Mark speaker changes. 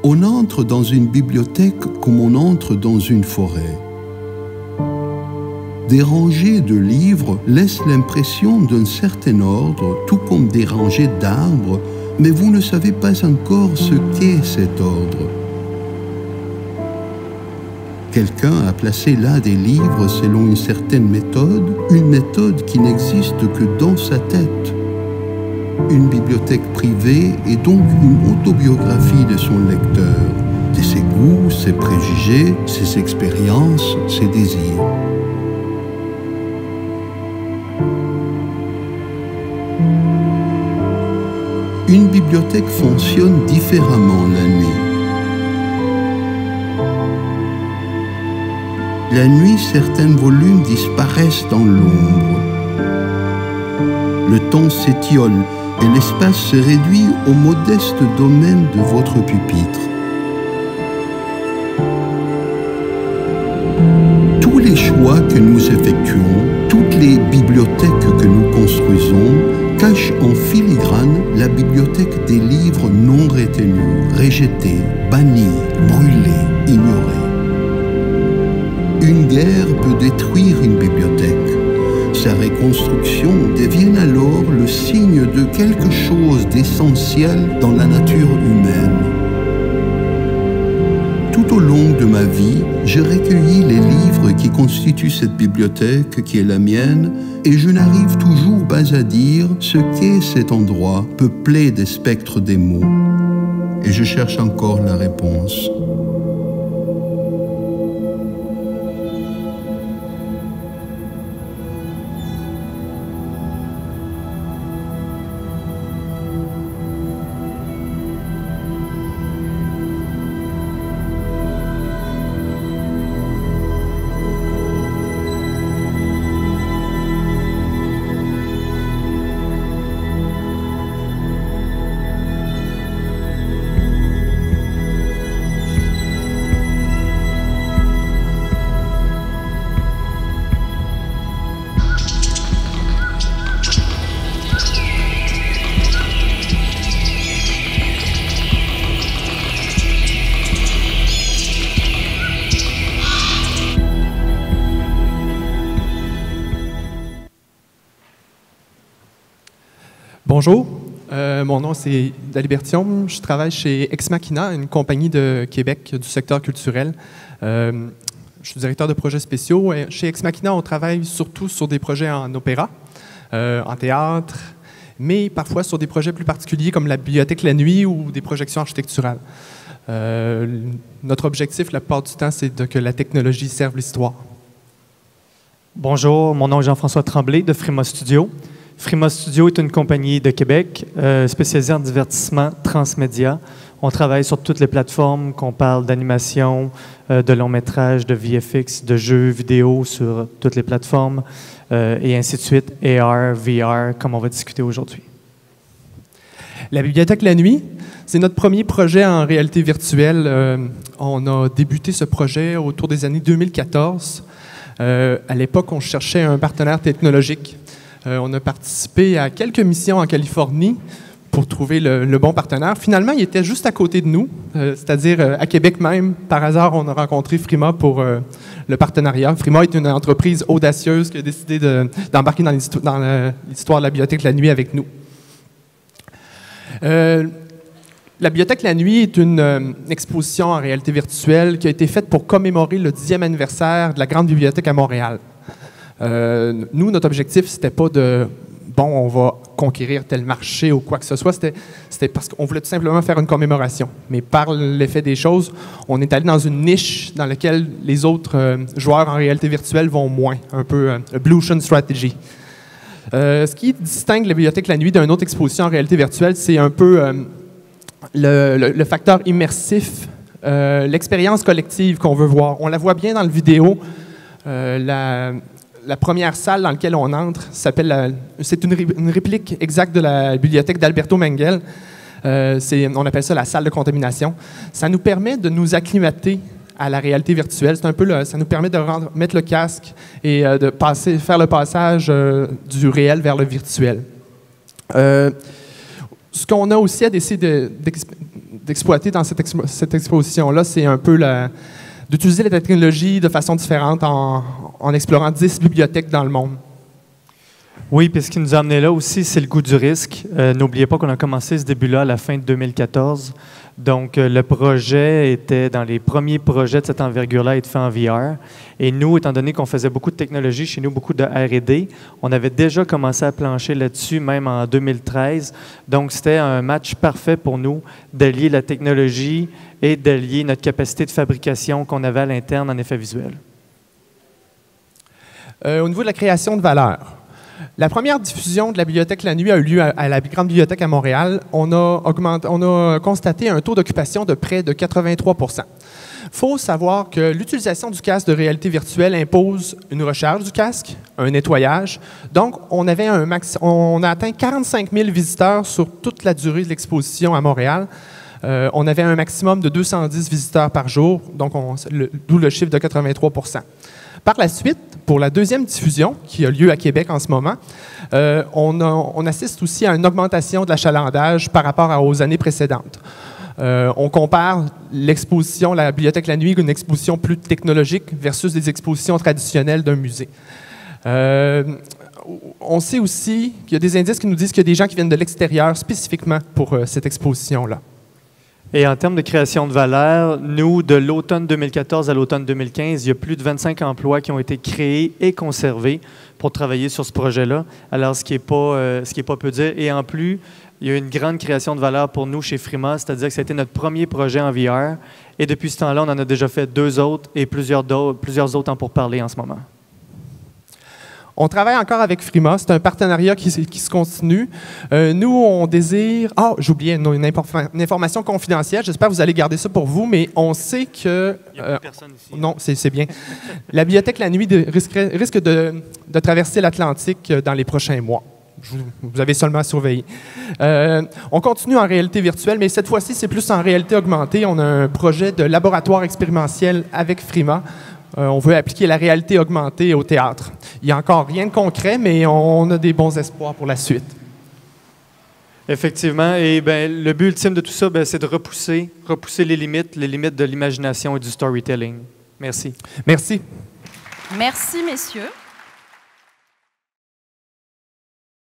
Speaker 1: On entre dans une bibliothèque comme on entre dans une forêt. Des rangées de livres laissent l'impression d'un certain ordre, tout comme des rangées d'arbres, mais vous ne savez pas encore ce qu'est cet ordre. Quelqu'un a placé là des livres selon une certaine méthode, une méthode qui n'existe que dans sa tête. Une bibliothèque privée est donc une autobiographie de son lecteur, de ses goûts, ses préjugés, ses expériences, ses désirs. Une bibliothèque fonctionne différemment la nuit. La nuit, certains volumes disparaissent dans l'ombre. Le temps s'étiole et l'espace se réduit au modeste domaine de votre pupitre. Tous les choix que nous effectuons, toutes les bibliothèques que nous construisons, cachent en filigrane la bibliothèque des livres non retenus, rejetés, bannis, brûlés, ignorés. Une guerre peut détruire une bibliothèque. Sa reconstruction devient alors le signe de quelque chose d'essentiel dans la nature humaine. Tout au long de ma vie, j'ai recueilli les livres qui constituent cette bibliothèque qui est la mienne et je n'arrive toujours pas à dire ce qu'est cet endroit peuplé des spectres des mots. Et je cherche encore la réponse.
Speaker 2: Bonjour, mon nom c'est Dalibert-Thiaume. Je travaille chez Ex Machina, une compagnie de Québec du secteur culturel. Je suis directeur de projets spéciaux. Chez Ex Machina, on travaille surtout sur des projets en opéra, en théâtre, mais parfois sur des projets plus particuliers comme la bibliothèque la nuit ou des projections architecturales. Notre objectif, la plupart du temps, c'est que la technologie serve l'histoire.
Speaker 3: Bonjour, mon nom est Jean-François Tremblay de Frima Studio. Frima Studio est une compagnie de Québec spécialisée en divertissement transmédia. On travaille sur toutes les plateformes, qu'on parle d'animation, de long métrage, de VFX, de jeux vidéo sur toutes les plateformes et ainsi de suite, AR, VR, comme on va discuter aujourd'hui.
Speaker 2: La bibliothèque la nuit, c'est notre premier projet en réalité virtuelle. On a débuté ce projet autour des années 2014. À l'époque, on cherchait un partenaire technologique. On a participé à quelques missions en Californie pour trouver le bon partenaire. Finalement, il était juste à côté de nous, c'est-à-dire à Québec même. Par hasard, on a rencontré Frima pour le partenariat. Frima est une entreprise audacieuse qui a décidé d'embarquer dans l'histoire de la bibliothèque la nuit avec nous. La bibliothèque la nuit est une exposition en réalité virtuelle qui a été faite pour commémorer le 10e anniversaire de la Grande Bibliothèque à Montréal. Nous, notre objectif, c'était pas de « bon, on va conquérir tel marché » ou quoi que ce soit. C'était parce qu'on voulait tout simplement faire une commémoration. Mais par l'effet des choses, on est allé dans une niche dans laquelle les autres joueurs en réalité virtuelle vont moins. Un peu Blue Ocean Strategy. Ce qui distingue la bibliothèque la nuit d'une autre exposition en réalité virtuelle, c'est un peu le facteur immersif, l'expérience collective qu'on veut voir. On la voit bien dans le vidéo. La première salle dans laquelle on entre s'appelle, c'est une réplique exacte de la bibliothèque d'Alberto Mengel. On appelle ça la salle de contamination. Ça nous permet de nous acclimater à la réalité virtuelle. C'est un peu ça nous permet de mettre le casque et de faire le passage du réel vers le virtuel. Ce qu'on a aussi à essayer d'exploiter dans cette exposition-là, c'est un peu d'utiliser la technologie de façon différente en explorant 10 bibliothèques dans le monde.
Speaker 3: Oui, puis ce qui nous a amené là aussi, c'est le goût du risque. N'oubliez pas qu'on a commencé ce début-là à la fin de 2014. Donc, le projet était dans les premiers projets de cette envergure-là à être fait en VR. Et nous, étant donné qu'on faisait beaucoup de technologie chez nous, beaucoup de R&D, on avait déjà commencé à plancher là-dessus, même en 2013. Donc, c'était un match parfait pour nous d'allier la technologie et d'allier notre capacité de fabrication qu'on avait à l'interne en effet visuel.
Speaker 2: Au niveau de la création de valeur, la première diffusion de la bibliothèque la nuit a eu lieu à la Grande Bibliothèque à Montréal. On a constaté un taux d'occupation de près de 83 %. Il faut savoir que l'utilisation du casque de réalité virtuelle impose une recharge du casque, un nettoyage. Donc, on a atteint 45 000 visiteurs sur toute la durée de l'exposition à Montréal. On avait un maximum de 210 visiteurs par jour, donc d'où le chiffre de 83 %. Par la suite, pour la deuxième diffusion, qui a lieu à Québec en ce moment, on assiste aussi à une augmentation de l'achalandage par rapport aux années précédentes. On compare l'exposition, la bibliothèque la nuit, avec une exposition plus technologique versus les expositions traditionnelles d'un musée. On sait aussi qu'il y a des indices qui nous disent qu'il y a des gens qui viennent de l'extérieur spécifiquement pour cette exposition-là.
Speaker 3: Et en termes de création de valeur, nous, de l'automne 2014 à l'automne 2015, il y a plus de 25 emplois qui ont été créés et conservés pour travailler sur ce projet-là. Alors, ce qui est pas peu dire. Et en plus, il y a eu une grande création de valeur pour nous chez Frima, c'est-à-dire que c'était notre premier projet en VR. Et depuis ce temps-là, on en a déjà fait 2 autres et plusieurs autres en pourparlers en ce moment.
Speaker 2: On travaille encore avec Frima. C'est un partenariat qui se continue. Nous, on désire... Ah, j'oubliais une information confidentielle. J'espère que vous allez garder ça pour vous, mais on sait que...
Speaker 3: Il n'y a plus personne ici.
Speaker 2: Non, c'est bien. La bibliothèque la nuit risque de traverser l'Atlantique dans les prochains mois. Vous avez seulement à surveiller. On continue en réalité virtuelle, mais cette fois-ci, c'est plus en réalité augmentée. On a un projet de laboratoire expérientiel avec Frima. On veut appliquer la réalité augmentée au théâtre. Il n'y a encore rien de concret, mais on a des bons espoirs pour la suite.
Speaker 3: Effectivement. Et le but ultime de tout ça, c'est de repousser les limites de l'imagination et du storytelling. Merci.
Speaker 2: Merci.
Speaker 4: Merci, messieurs.